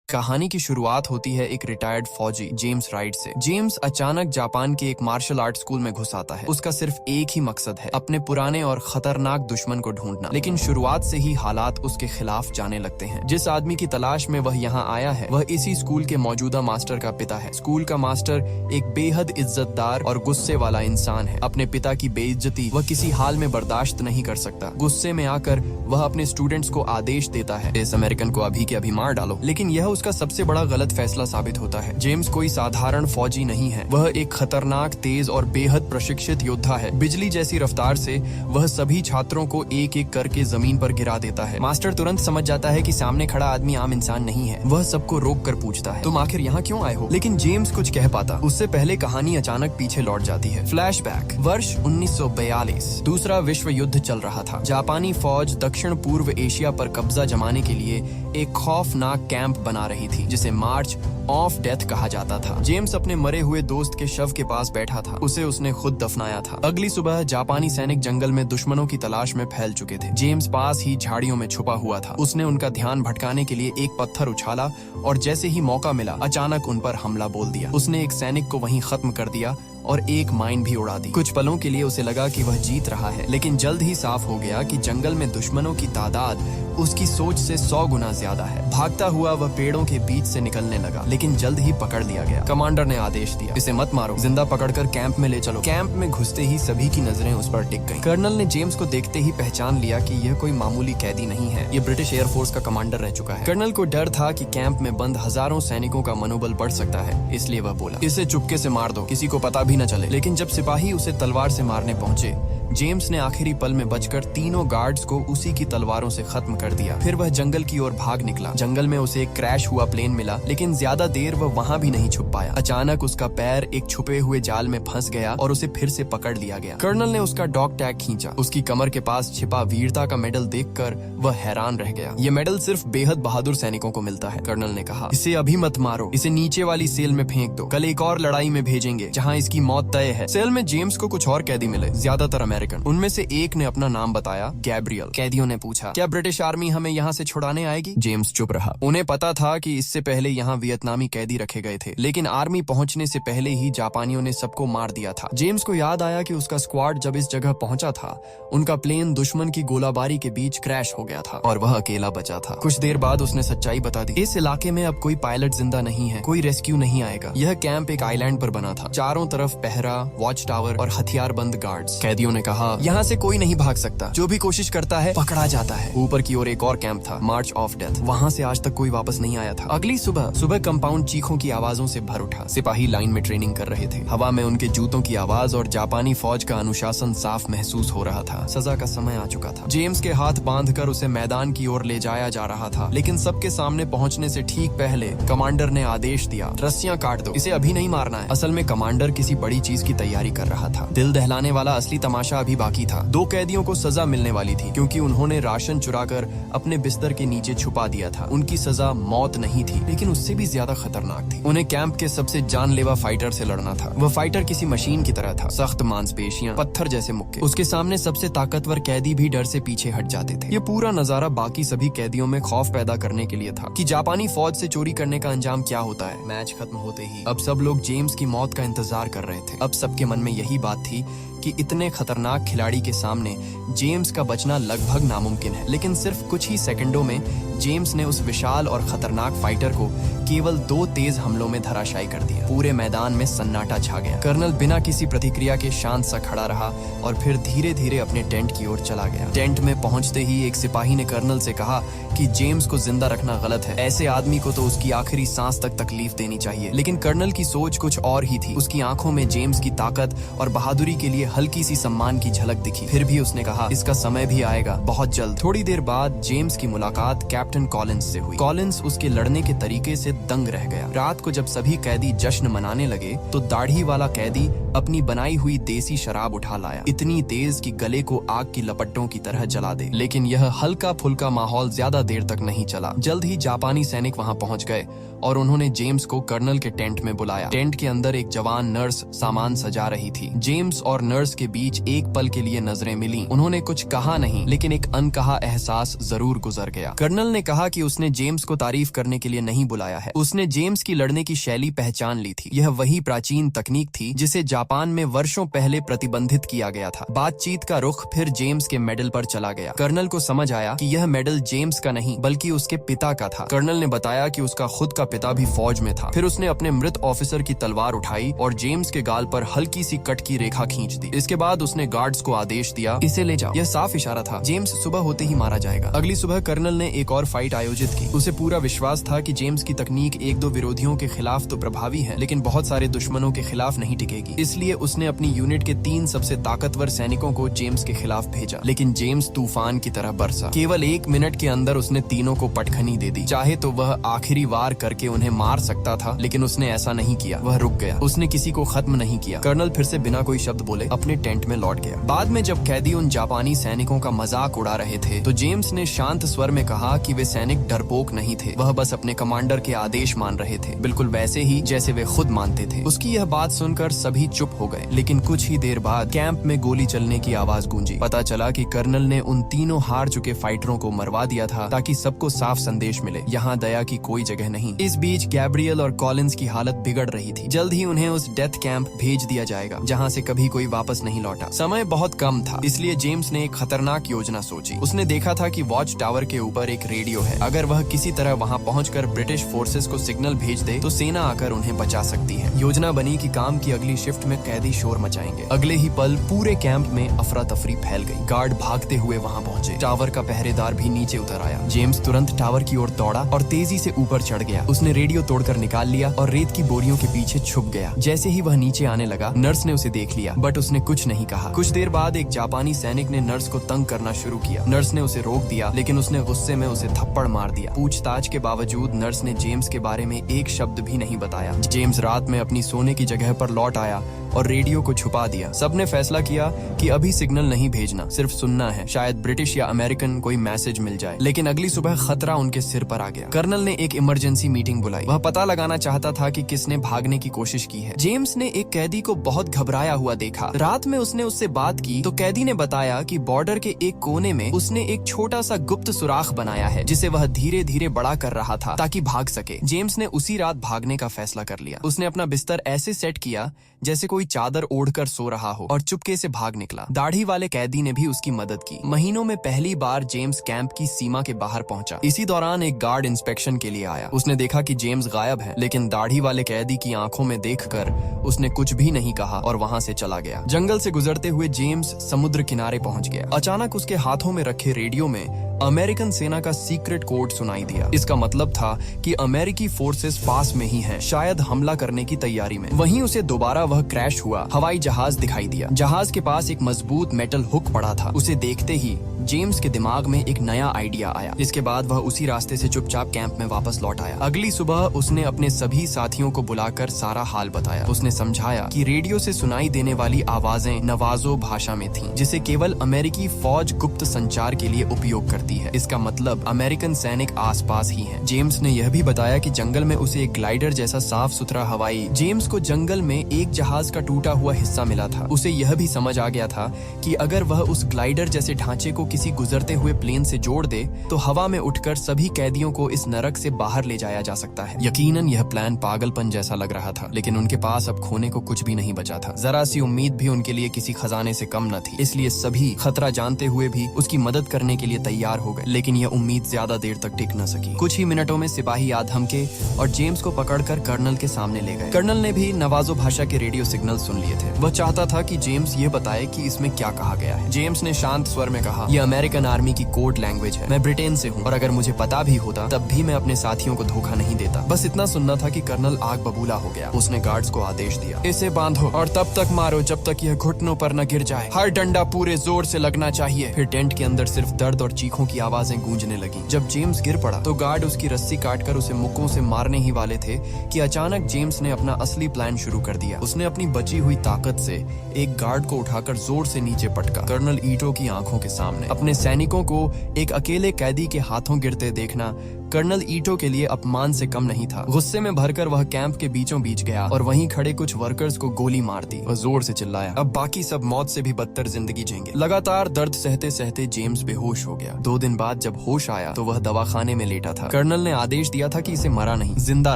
कहानी की शुरुआत होती है एक रिटायर्ड फौजी जेम्स राइट से। जेम्स अचानक जापान के एक मार्शल आर्ट स्कूल में घुस आता है। उसका सिर्फ एक ही मकसद है, अपने पुराने और खतरनाक दुश्मन को ढूंढना। लेकिन शुरुआत से ही हालात उसके खिलाफ जाने लगते हैं। जिस आदमी की तलाश में वह यहाँ आया है वह इसी स्कूल के मौजूदा मास्टर का पिता है। स्कूल का मास्टर एक बेहद इज्जतदार और गुस्से वाला इंसान है। अपने पिता की बेइज्जती वह किसी हाल में बर्दाश्त नहीं कर सकता। गुस्से में आकर वह अपने स्टूडेंट्स को आदेश देता है, इस अमेरिकन को अभी के अभी मार डालो। लेकिन यह उसका सबसे बड़ा गलत फैसला साबित होता है। जेम्स कोई साधारण फौजी नहीं है, वह एक खतरनाक, तेज और बेहद प्रशिक्षित योद्धा है। बिजली जैसी रफ्तार से वह सभी छात्रों को एक एक करके जमीन पर गिरा देता है। मास्टर तुरंत समझ जाता है कि सामने खड़ा आदमी आम इंसान नहीं है। वह सबको रोक कर पूछता है, तुम आखिर यहाँ क्यों आए हो? लेकिन जेम्स कुछ कह पाता उससे पहले कहानी अचानक पीछे लौट जाती है। फ्लैशबैक, वर्ष 1942, दूसरा विश्व युद्ध चल रहा था। जापानी फौज दक्षिण पूर्व एशिया पर कब्जा जमाने के लिए एक खौफनाक कैंप बना रही थी जिसे मार्च ऑफ डेथ कहा जाता था। जेम्स अपने मरे हुए दोस्त के शव के पास बैठा था। उसे उसने खुद दफनाया था। अगली सुबह जापानी सैनिक जंगल में दुश्मनों की तलाश में फैल चुके थे। जेम्स पास ही झाड़ियों में छुपा हुआ था। उसने उनका ध्यान भटकाने के लिए एक पत्थर उछाला और जैसे ही मौका मिला अचानक उन पर हमला बोल दिया। उसने एक सैनिक को वहीं खत्म कर दिया और एक माइन भी उड़ा दी। कुछ पलों के लिए उसे लगा कि वह जीत रहा है, लेकिन जल्द ही साफ हो गया कि जंगल में दुश्मनों की तादाद उसकी सोच से 100 गुना ज्यादा है। भागता हुआ वह पेड़ों के बीच से निकलने लगा, लेकिन जल्द ही पकड़ लिया गया। कमांडर ने आदेश दिया, इसे मत मारो, जिंदा पकड़कर कैंप में ले चलो। कैंप में घुसते ही सभी की नजरें उस पर टिक गईं। कर्नल ने जेम्स को देखते ही पहचान लिया कि यह कोई मामूली कैदी नहीं है, ये ब्रिटिश एयरफोर्स का कमांडर रह चुका है। कर्नल को डर था कि कैंप में बंद हजारों सैनिकों का मनोबल बढ़ सकता है, इसलिए वह बोला, इसे चुपके से मार दो, किसी को पता भी न चले। लेकिन जब सिपाही उसे तलवार से मारने पहुंचे, जेम्स ने आखिरी पल में बचकर तीनों गार्ड्स को उसी की तलवारों से खत्म कर दिया। फिर वह जंगल की ओर भाग निकला। जंगल में उसे एक क्रैश हुआ प्लेन मिला, लेकिन ज्यादा देर वह वहां भी नहीं छुप पाया। अचानक उसका पैर एक छुपे हुए जाल में फंस गया और उसे फिर से पकड़ लिया गया। कर्नल ने उसका डॉग टैग खींचा। उसकी कमर के पास छिपा वीरता का मेडल देखकर वह हैरान रह गया। ये मेडल सिर्फ बेहद बहादुर सैनिकों को मिलता है। कर्नल ने कहा, इसे अभी मत मारो, इसे नीचे वाली सेल में फेंक दो। कल एक और लड़ाई में भेजेंगे जहाँ इसकी मौत तय है। सेल में जेम्स को कुछ और कैदी मिले, ज्यादातर अमेरिकन। उनमें से एक ने अपना नाम बताया, गैब्रियल। कैदियों ने पूछा, क्या ब्रिटिश आर्मी हमें यहाँ से छुड़ाने आएगी? जेम्स चुप रहा। उन्हें पता था कि इससे पहले यहाँ वियतनामी कैदी रखे गए थे, लेकिन आर्मी पहुँचने से पहले ही जापानियों ने सबको मार दिया था। जेम्स को याद आया कि उसका स्क्वाड जब इस जगह पहुंचा था उनका प्लेन दुश्मन की गोलाबारी के बीच क्रैश हो गया था और वह अकेला बचा था। कुछ देर बाद उसने सच्चाई बता दी, इस इलाके में अब कोई पायलट जिंदा नहीं है, कोई रेस्क्यू नहीं आएगा। यह कैंप एक आइलैंड पर बना था, चारों तरफ पहरा, वॉच टावर और हथियारबंद गार्ड्स। कैदियों ने कहा, यहाँ से कोई नहीं भाग सकता, जो भी कोशिश करता है पकड़ा जाता है। ऊपर की ओर एक और कैंप था, मार्च ऑफ डेथ। वहाँ से आज तक कोई वापस नहीं आया था। अगली सुबह कंपाउंड चीखों की आवाजों से भर उठा। सिपाही लाइन में ट्रेनिंग कर रहे थे। हवा में उनके जूतों की आवाज और जापानी फौज का अनुशासन साफ महसूस हो रहा था। सजा का समय आ चुका था। जेम्स के हाथ बांधकर उसे मैदान की ओर ले जाया जा रहा था, लेकिन सबके सामने पहुंचने से ठीक पहले कमांडर ने आदेश दिया, रस्सियां काट दो, इसे अभी नहीं मारना है। असल में कमांडर किसी बड़ी चीज की तैयारी कर रहा था। दिल दहलाने वाला असली तमाशा अभी बाकी था। 2 कैदियों को सजा मिलने वाली थी क्योंकि उन्होंने राशन चुराकर अपने बिस्तर के नीचे छुपा दिया था। उनकी सजा मौत नहीं थी, लेकिन उससे भी ज्यादा खतरनाक थी। उन्हें कैंप के सबसे जानलेवा फाइटर से लड़ना था। वह फाइटर किसी मशीन की तरह था, सख्त मांसपेशियां, पत्थर जैसे मुक्के। उसके सामने सबसे ताकतवर कैदी भी डर से पीछे हट जाते थे। ये पूरा नजारा बाकी सभी कैदियों में खौफ पैदा करने के लिए था कि जापानी फौज से चोरी करने का अंजाम क्या होता है। मैच खत्म होते ही अब सब लोग जेम्स की मौत का इंतजार कर रहे थे। अब सबके मन में यही बात थी कि इतने खतरनाक खिलाड़ी के सामने जेम्स का बचना लगभग नामुमकिन है। लेकिन सिर्फ कुछ ही सेकंडों में जेम्स ने उस विशाल और खतरनाक फाइटर को केवल 2 तेज हमलों में धराशायी कर दिया। पूरे मैदान में सन्नाटा छा गया। कर्नल बिना किसी प्रतिक्रिया के शांत सा खड़ा रहा और फिर धीरे धीरे अपने टेंट की ओर चला गया। टेंट में पहुंचते ही एक सिपाही ने कर्नल से कहा कि जेम्स को जिंदा रखना गलत है, ऐसे आदमी को तो उसकी आखिरी सांस तक तकलीफ देनी चाहिए। लेकिन कर्नल की सोच कुछ और ही थी। उसकी आंखों में जेम्स की ताकत और बहादुरी के लिए हल्की सी सम्मान की झलक दिखी। फिर भी उसने कहा, इसका समय भी आएगा, बहुत जल्द। थोड़ी देर बाद जेम्स की मुलाकात कैप्टन कॉलिंस से हुई। कॉलिंस उसके लड़ने के तरीके से दंग रह गया। रात को जब सभी कैदी जश्न मनाने लगे तो दाढ़ी वाला कैदी अपनी बनाई हुई देसी शराब उठा लाया, इतनी तेज कि गले को आग की लपटों की तरह जला दे। लेकिन यह हल्का फुल्का माहौल ज्यादा देर तक नहीं चला। जल्द ही जापानी सैनिक वहां पहुंच गए और उन्होंने जेम्स को कर्नल के टेंट में बुलाया। टेंट के अंदर एक जवान नर्स सामान सजा रही थी। जेम्स और नर्स के बीच एक पल के लिए नजरें मिली। उन्होंने कुछ कहा नहीं, लेकिन एक अनकहा एहसास जरूर गुजर गया। कर्नल ने कहा कि उसने जेम्स को तारीफ करने के लिए नहीं बुलाया है, उसने जेम्स की लड़ने की शैली पहचान ली थी। यह वही प्राचीन तकनीक थी जिसे जापान में वर्षों पहले प्रतिबंधित किया गया था। बातचीत का रुख फिर जेम्स के मेडल पर चला गया। कर्नल को समझ आया कि यह मेडल जेम्स का नहीं बल्कि उसके पिता का था। कर्नल ने बताया कि उसका खुद का पिता भी फौज में था। फिर उसने अपने मृत ऑफिसर की तलवार उठाई और जेम्स के गाल पर हल्की सी कट की रेखा खींच दी। इसके बाद उसने गार्ड्स को आदेश दिया, इसे ले जाओ। यह साफ इशारा था, जेम्स सुबह होते ही मारा जाएगा। अगली सुबह कर्नल ने एक और फाइट आयोजित की। उसे पूरा विश्वास था कि जेम्स की तकनीक एक दो विरोधियों के खिलाफ तो प्रभावी है, लेकिन बहुत सारे दुश्मनों के खिलाफ नहीं टिकेगी। इसलिए उसने अपनी यूनिट के 3 सबसे ताकतवर सैनिकों को जेम्स के खिलाफ भेजा। लेकिन जेम्स तूफान की तरह बरसा। केवल 1 मिनट के अंदर उसने तीनों को पटखनी दे दी। चाहे तो वह आखिरी वार करके उन्हें मार सकता था, लेकिन उसने ऐसा नहीं किया। वह रुक गया, उसने किसी को खत्म नहीं किया। कर्नल फिर से बिना कोई शब्द बोले अपने टेंट में लौट गया। बाद में जब कैदी उन जापानी सैनिकों का मजाक उड़ा रहे थे तो जेम्स ने शांत स्वर में कहा कि वे सैनिक डरपोक नहीं थे, वह बस अपने कमांडर के आदेश मान रहे थे, बिल्कुल वैसे ही जैसे वे खुद मानते थे। उसकी यह बात सुनकर सभी चुप हो गए। लेकिन कुछ ही देर बाद कैंप में गोली चलने की आवाज गूंजी। पता चला कि कर्नल ने उन तीनों हार चुके फाइटरों को मरवा दिया था ताकि सबको साफ संदेश मिले, यहाँ दया की कोई जगह नहीं। इस बीच गैब्रियल और कॉलिंस की हालत बिगड़ रही थी। जल्द ही उन्हें उस डेथ कैंप भेज दिया जाएगा जहाँ से कभी कोई वापस नहीं लौटा। समय बहुत कम था, इसलिए जेम्स ने एक खतरनाक योजना सोची। उसने देखा था कि वॉच टावर के ऊपर एक रेडियो है। अगर वह किसी तरह वहाँ पहुंचकर ब्रिटिश फोर्सेस को सिग्नल भेज दे तो सेना आकर उन्हें बचा सकती है। योजना बनी कि काम की अगली शिफ्ट में कैदी शोर मचाएंगे। अगले ही पल पूरे कैंप में अफरा तफरी फैल गई। गार्ड भागते हुए वहाँ पहुंचे। टावर का पहरेदार भी नीचे उतर आया। जेम्स तुरंत टावर की ओर दौड़ा और तेजी से ऊपर चढ़ गया। उसने रेडियो तोड़कर निकाल लिया और रेत की बोरियों के पीछे छुप गया। जैसे ही वह नीचे आने लगा, नर्स ने उसे देख लिया, बट उसने कुछ नहीं कहा। कुछ देर बाद एक जापानी सैनिक ने नर्स को तंग करना शुरू किया। नर्स ने उसे रोक दिया, लेकिन उसने गुस्से में उसे थप्पड़ मार दिया। पूछताछ के बावजूद नर्स ने जेम्स के बारे में एक शब्द भी नहीं बताया। जेम्स रात में अपनी सोने की जगह पर लौट आया और रेडियो को छुपा दिया। सबने फैसला किया कि अभी सिग्नल नहीं भेजना, सिर्फ सुनना है, शायद ब्रिटिश या अमेरिकन कोई मैसेज मिल जाए। लेकिन अगली सुबह खतरा उनके सिर पर आ गया। कर्नल ने एक इमरजेंसी मीटिंग बुलाई। वह पता लगाना चाहता था कि किसने भागने की कोशिश की है। जेम्स ने एक कैदी को बहुत घबराया हुआ देखा। रात में उसने उससे बात की तो कैदी ने बताया कि बॉर्डर के एक कोने में उसने एक छोटा सा गुप्त सुराख बनाया है जिसे वह धीरे धीरे बड़ा कर रहा था ताकि भाग सके। जेम्स ने उसी रात भागने का फैसला कर लिया। उसने अपना बिस्तर ऐसे सेट किया जैसे कोई चादर ओढ़कर सो रहा हो और चुपके से भाग निकला। दाढ़ी वाले कैदी ने भी उसकी मदद की। महीनों में पहली बार जेम्स कैंप की सीमा के बाहर पहुंचा। इसी दौरान एक गार्ड इंस्पेक्शन के लिए आया। उसने देखा कि जेम्स गायब है, लेकिन दाढ़ी वाले कैदी की आंखों में देखकर उसने कुछ भी नहीं कहा और वहां से चला गया। जंगल से गुजरते हुए जेम्स समुद्र किनारे पहुंच गया। अचानक उसके हाथों में रखे रेडियो में अमेरिकन सेना का सीक्रेट कोड सुनाई दिया। इसका मतलब था कि अमेरिकी फोर्सेस पास में ही हैं, शायद हमला करने की तैयारी में। वहीं उसे दोबारा वह क्रैश हुआ हवाई जहाज दिखाई दिया। जहाज के पास एक मजबूत मेटल हुक पड़ा था। उसे देखते ही जेम्स के दिमाग में एक नया आइडिया आया। इसके बाद वह उसी रास्ते से चुपचाप कैंप में वापस लौट आया। अगली सुबह उसने अपने सभी साथियों को बुलाकर सारा हाल बताया। उसने समझाया कि रेडियो से सुनाई देने वाली आवाजें नवाजो भाषा में थीं, जिसे केवल अमेरिकी फौज गुप्त संचार के लिए उपयोग करती है। इसका मतलब अमेरिकन सैनिक आसपास ही हैं। जेम्स ने यह भी बताया कि जंगल में उसे एक ग्लाइडर जैसा साफ सुथरा हवाई। जेम्स को जंगल में एक जहाज का टूटा हुआ हिस्सा मिला था। उसे यह भी समझ आ गया था कि अगर वह उस ग्लाइडर जैसे ढांचे को किसी गुजरते हुए प्लेन से जोड़ दे तो हवा में उठकर सभी कैदियों को इस नरक से बाहर ले जाया जा सकता है। यकीनन यह प्लान पागलपन जैसा लग रहा था, लेकिन उनके पास अब खोने को कुछ भी नहीं बचा था। जरा सी उम्मीद भी उनके लिए किसी खजाने से कम न थी। इसलिए सभी खतरा जानते हुए भी उसकी मदद करने के लिए तैयार हो गए। लेकिन यह उम्मीद ज्यादा देर तक टिक न सकी। कुछ ही मिनटों में सिपाही आ धमके और जेम्स को पकड़कर कर्नल के सामने ले गए। कर्नल ने भी नवाजो भाषा के रेडियो सिग्नल सुन लिए थे। वह चाहता था कि जेम्स ये बताए कि इसमें क्या कहा गया है। जेम्स ने शांत स्वर में कहा, ये अमेरिकन आर्मी की कोड लैंग्वेज है। मैं ब्रिटेन से हूँ और अगर मुझे पता भी होता तब भी मैं अपने साथियों को धोखा नहीं देता। बस इतना सुनना था कि कर्नल आग बबूला हो गया। उसने गार्ड्स को आदेश दिया, इसे बांधो और तब तक मारो जब तक यह घुटनों पर न गिर जाए। हर डंडा पूरे जोर से लगना चाहिए। फिर टेंट के अंदर सिर्फ दर्द और चीखों की आवाजें गूंजने लगी। जब जेम्स गिर पड़ा तो गार्ड उसकी रस्सी काटकर उसे मुक्कों से मारने ही वाले थे कि अचानक जेम्स ने अपना असली प्लान शुरू कर दिया। उसने अपनी बची हुई ताकत से एक गार्ड को उठाकर जोर से नीचे पटका। कर्नल ईटो की आंखों के सामने अपने सैनिकों को एक अकेले कैदी के हाथों गिरते देखना कर्नल ईटो के लिए अपमान से कम नहीं था। गुस्से में भरकर वह कैंप के बीचों बीच गया और वहीं खड़े कुछ वर्कर्स को गोली मार दी। वह जोर से चिल्लाया, अब बाकी सब मौत से भी बदतर जिंदगी जिएंगे। लगातार दर्द सहते सहते जेम्स बेहोश हो गया। 2 दिन बाद जब होश आया तो वह दवाखाने में लेटा था। कर्नल ने आदेश दिया था कि इसे मरा नहीं, जिंदा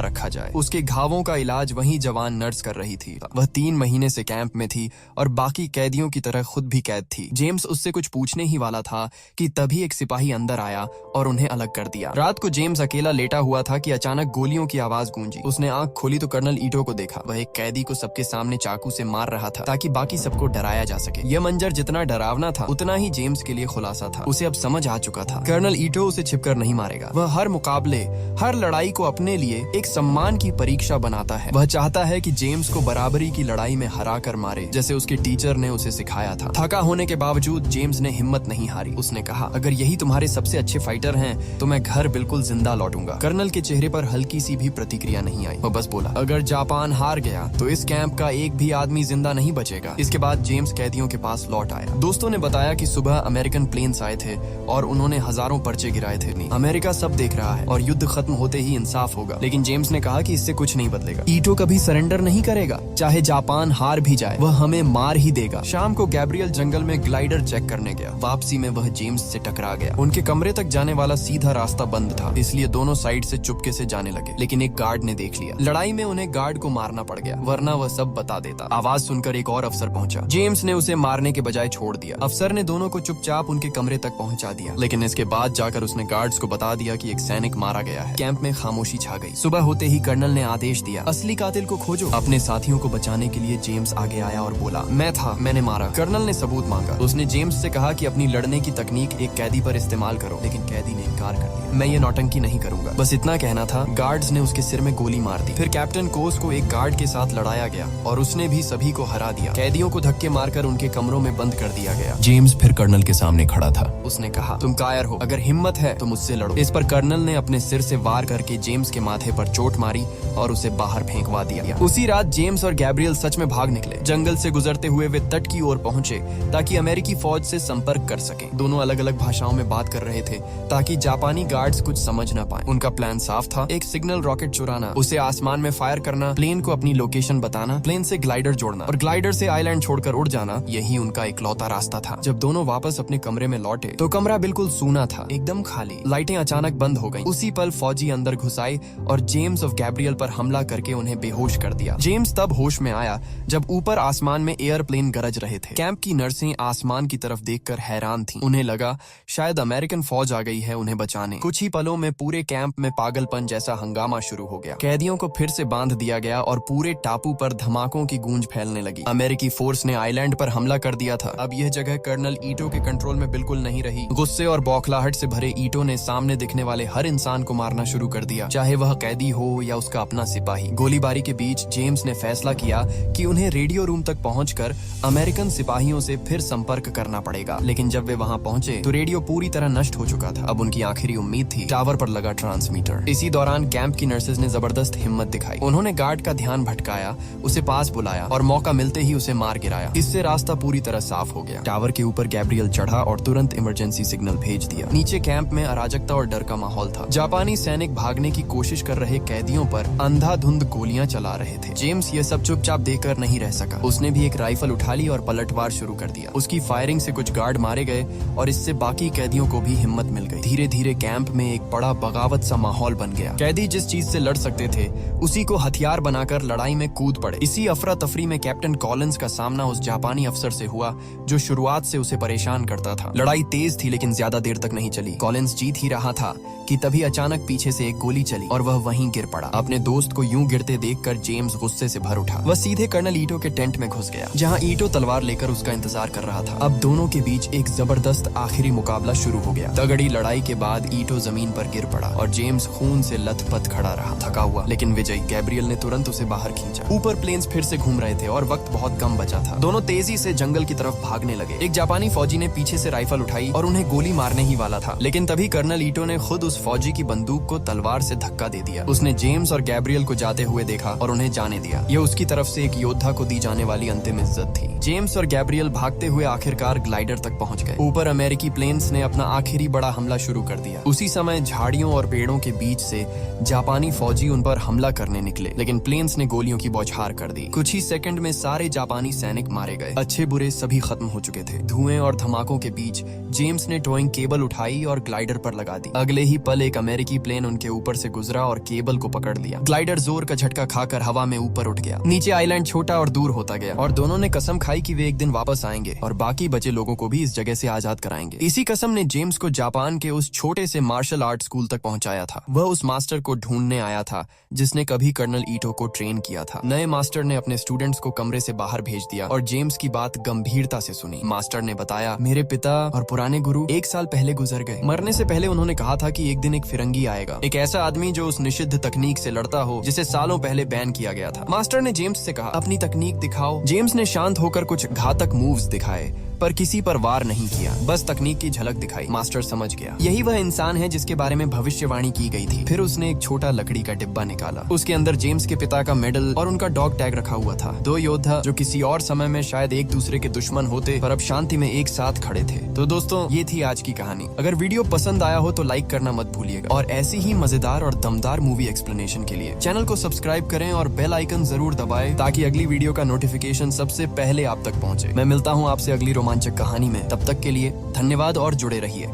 रखा जाए। उसके घावों का इलाज वही जवान नर्स कर रही थी। वह 3 महीने से कैंप में थी और बाकी कैदियों की तरह खुद भी कैद थी। जेम्स उससे कुछ पूछने ही वाला था कि तभी एक सिपाही अंदर आया और उन्हें अलग कर दिया। रात को जेम्स अकेला लेटा हुआ था कि अचानक गोलियों की आवाज गूंजी। उसने आंख खोली तो कर्नल ईटो को देखा। वह एक कैदी को सबके सामने चाकू से मार रहा था ताकि बाकी सबको डराया जा सके। यह मंजर जितना डरावना था उतना ही जेम्स के लिए खुलासा था। उसे अब समझ आ चुका था कर्नल ईटो उसे छिपकर नहीं मारेगा। वह हर मुकाबले, हर लड़ाई को अपने लिए एक सम्मान की परीक्षा बनाता है। वह चाहता है कि जेम्स को बराबरी की लड़ाई में हरा कर मारे, जैसे उसके टीचर ने उसे सिखाया था। थका होने के बावजूद जेम्स ने हिम्मत नहीं हारी। उसने कहा, अगर यही तुम्हारे सबसे अच्छे फाइटर हैं तो मैं घर बिल्कुल जिंदा लौटूंगा। कर्नल के चेहरे पर हल्की सी भी प्रतिक्रिया नहीं आई। वह बस बोला, अगर जापान हार गया तो इस कैंप का एक भी आदमी जिंदा नहीं बचेगा। इसके बाद जेम्स कैदियों के पास लौट आया। दोस्तों ने बताया कि सुबह अमेरिकन प्लेन्स आए थे और उन्होंने हजारों पर्चे गिराए थे। अमेरिका सब देख रहा है और युद्ध खत्म होते ही इंसाफ होगा। लेकिन जेम्स ने कहा कि इससे कुछ नहीं बदलेगा। ईटो कभी सरेंडर नहीं करेगा, चाहे जापान हार भी जाए, वह हमें मार ही देगा। शाम को गैब्रियल जंगल में ग्लाइडर चेक करने गया। वापसी में वह जेम्स से टकरा गया। उनके कमरे तक जाने वाला सीधा रास्ता बंद था, इसलिए दोनों साइड से चुपके से जाने लगे। लेकिन एक गार्ड ने देख लिया। लड़ाई में उन्हें गार्ड को मारना पड़ गया, वरना वह सब बता देता। आवाज सुनकर एक और अफसर पहुंचा। जेम्स ने उसे मारने के बजाय छोड़ दिया। अफसर ने दोनों को चुपचाप उनके कमरे तक पहुंचा दिया। लेकिन इसके बाद जाकर उसने गार्ड्स को बता दिया कि एक सैनिक मारा गया है। कैंप में खामोशी छा गई। सुबह होते ही कर्नल ने आदेश दिया, असली कातिल को खोजो। अपने साथियों को बचाने के लिए जेम्स आगे आया और बोला, मैं था, मैंने मारा। कर्नल ने सबूत मांगा। उसने जेम्स से कहा कि अपनी लड़ने की तकनीक एक कैदी पर इस्तेमाल करो, लेकिन कैदी ने इनकार कर दिया। मैं ये नौटंकी नहीं करूंगा। बस इतना कहना था। गार्ड्स ने उसके सिर में गोली मार दी। फिर कैप्टन कोस को एक गार्ड के साथ लड़ाया गया और उसने भी सभी को हरा दिया। कैदियों को धक्के मारकर उनके कमरों में बंद कर दिया गया। जेम्स फिर कर्नल के सामने खड़ा था। उसने कहा, तुम कायर हो, अगर हिम्मत है तो मुझसे लड़ो। इस पर कर्नल ने अपने सिर से वार करके जेम्स के माथे पर चोट मारी और उसे बाहर फेंकवा दिया। उसी रात जेम्स और गैब्रियल सच में भाग निकले। जंगल से गुजरते हुए वे तट की ओर पहुंचे ताकि अमेरिकी फौज से संपर्क कर सकें। दोनों अलग अलग भाषाओं में बात कर रहे थे ताकि जापानी गार्ड्स कुछ समझ न पाए। उनका प्लान साफ था, एक सिग्नल रॉकेट चुराना, उसे आसमान में फायर करना, प्लेन को अपनी लोकेशन बताना, प्लेन से ग्लाइडर जोड़ना और ग्लाइडर से आइलैंड छोड़कर उड़ जाना। यही उनका इकलौता रास्ता था। जब दोनों वापस अपने कमरे में लौटे तो कमरा बिल्कुल सूना था, एकदम खाली। लाइटें अचानक बंद हो गईं। उसी पल फौजी अंदर घुस आए और जेम्स और गैब्रियल पर हमला करके उन्हें बेहोश कर दिया। जेम्स तब होश में आया जब ऊपर आसमान में एयरप्लेन गरज रहे थे। कैंप की नर्सें आसमान की तरफ देखकर हैरान थीं। उन्हें लगा शायद अमेरिकन फौज आ गई है उन्हें बचाने। कुछ ही पलों में पूरे कैंप में पागलपन जैसा हंगामा शुरू हो गया। कैदियों को फिर से बांध दिया गया और पूरे टापू पर धमाकों की गूंज फैलने लगी। अमेरिकी फोर्स ने आइलैंड पर हमला कर दिया था। अब यह जगह कर्नल ईटो के कंट्रोल में बिल्कुल नहीं रही। गुस्से और बौखलाहट से भरे ईटो ने सामने दिखने वाले हर इंसान को मारना शुरू कर दिया, चाहे वह कैदी हो या उसका अपना सिपाही। गोलीबारी के बीच जेम्स ने फैसला किया कि उन्हें रेडियो रूम तक पहुंचकर अमेरिकन सिपाहियों से फिर संपर्क करना पड़ेगा। लेकिन जब वे वहां पहुंचे तो रेडियो पूरी तरह नष्ट हो चुका था। अब उनकी आखिरी उम्मीद थी टावर पर लगा ट्रांसमीटर। इसी दौरान कैंप की नर्सेज ने जबरदस्त हिम्मत दिखाई। उन्होंने गार्ड का ध्यान भटकाया, उसे पास बुलाया और मौका मिलते ही उसे मार गिराया। इससे रास्ता पूरी तरह साफ हो गया। टावर के ऊपर गैब्रियल चढ़ा और तुरंत इमरजेंसी सिग्नल भेज दिया। नीचे कैंप में अराजकता और डर का माहौल था। जापानी सैनिक भागने की कोशिश कर रहे कैदियों पर अंधाधुंध गोलियां चला रहे थे। जेम्स ये सब चुपचाप देखकर नहीं रह सका। उसने भी एक राइफल उठा ली और पलटवार शुरू कर दिया। उसकी फायरिंग से कुछ गार्ड मारे गए और इससे बाकी कैदियों को भी हिम्मत मिल गई। धीरे धीरे कैंप में एक बड़ा बड़ा बगावत सा माहौल बन गया। कैदी जिस चीज से लड़ सकते थे उसी को हथियार बनाकर लड़ाई में कूद पड़े। इसी अफरा तफरी में कैप्टन कॉलिंस का सामना उस जापानी अफसर से हुआ जो शुरुआत से उसे परेशान करता था। लड़ाई तेज थी लेकिन ज्यादा देर तक नहीं चली। कॉलिंस जीत ही रहा था कि तभी अचानक पीछे से एक गोली चली और वह वहीं गिर पड़ा। अपने दोस्त को यूं गिरते देखकर जेम्स गुस्से से भर उठा। वह सीधे कर्नल ईटो के टेंट में घुस गया जहां ईटो तलवार लेकर उसका इंतजार कर रहा था। अब दोनों के बीच एक जबरदस्त आखिरी मुकाबला शुरू हो गया। तगड़ी लड़ाई के बाद ईटो जमीन पर गिर पड़ा और जेम्स खून से लथपथ खड़ा रहा, थका हुआ लेकिन विजयी। गैब्रियल ने तुरंत उसे बाहर खींचा। ऊपर प्लेन्स फिर से घूम रहे थे और वक्त बहुत कम बचा था। दोनों तेजी से जंगल की तरफ भागने लगे। एक जापानी फौजी ने पीछे से राइफल उठाई और उन्हें गोली मारने ही वाला था, लेकिन तभी कर्नल ईटो ने खुद उस फौजी की बंदूक को तलवार से धक्का दे दिया। उसने जेम्स और गैब्रियल को जाते हुए देखा और उन्हें जाने दिया। यह उसकी तरफ से एक योद्धा को दी जाने वाली अंतिम इज्जत थी। जेम्स और गैब्रियल भागते हुए आखिरकार ग्लाइडर तक पहुंच गए। ऊपर अमेरिकी प्लेन्स ने अपना आखिरी बड़ा हमला शुरू कर दिया। उसी समय झाड़ियों और पेड़ों के बीच से जापानी फौजी उन पर हमला करने निकले, लेकिन प्लेन्स ने गोलियों की बौछार कर दी। कुछ ही सेकंड में सारे जापानी सैनिक मारे गए। अच्छे बुरे सभी खत्म हो चुके थे। धुएं और धमाकों के बीच जेम्स ने टोइंग केबल उठाई और ग्लाइडर पर लगा दी। अगले ही पल एक अमेरिकी प्लेन उनके ऊपर से गुजरा और केबल को पकड़ लिया। ग्लाइडर जोर का झटका खाकर हवा में ऊपर उठ गया। नीचे आइलैंड छोटा और दूर होता गया और दोनों ने कसम खाई कि वे एक दिन वापस आएंगे और बाकी बचे लोगों को भी इस जगह से आजाद कराएंगे। इसी कसम ने जेम्स को जापान के उस छोटे से मार्शल आर्ट स्कूल तक पहुंचाया था। वह उस मास्टर को ढूंढने आया था जिसने कभी कर्नल ईटो को ट्रेन किया था। नए मास्टर ने अपने स्टूडेंट्स को कमरे से बाहर भेज दिया और जेम्स की बात गंभीरता से सुनी। मास्टर ने बताया, मेरे पिता और पुराने गुरु 1 साल पहले गुजर गए। मरने से पहले उन्होंने कहा था कि एक दिन एक फिरंगी आएगा, एक ऐसा आदमी जो उस निषिद्ध तकनीक से लड़ता हो जिसे सालों पहले बैन किया गया था। मास्टर ने जेम्स से कहा, अपनी तकनीक दिखाओ। जेम्स ने शांत होकर कुछ घातक मूव्स दिखाए पर किसी पर वार नहीं किया, बस तकनीक की झलक दिखाई। मास्टर समझ गया, यही वह इंसान है जिसके बारे में भविष्यवाणी की गई थी। फिर उसने एक छोटा लकड़ी का डिब्बा निकाला। उसके अंदर जेम्स के पिता का मेडल और उनका डॉग टैग रखा हुआ था। 2 योद्धा जो किसी और समय में शायद एक दूसरे के दुश्मन होते पर अब शांति में एक साथ खड़े थे। तो दोस्तों, ये थी आज की कहानी। अगर वीडियो पसंद आया हो तो लाइक करना मत भूलिएगा और ऐसी ही मजेदार और दमदार मूवी एक्सप्लेनेशन के लिए चैनल को सब्सक्राइब करें और बेल आइकन जरूर दबाएं ताकि अगली वीडियो का नोटिफिकेशन सबसे पहले आप तक पहुंचे। मैं मिलता हूं आपसे अगली रोमांचक कहानी में। तब तक के लिए धन्यवाद और जुड़े रहिए।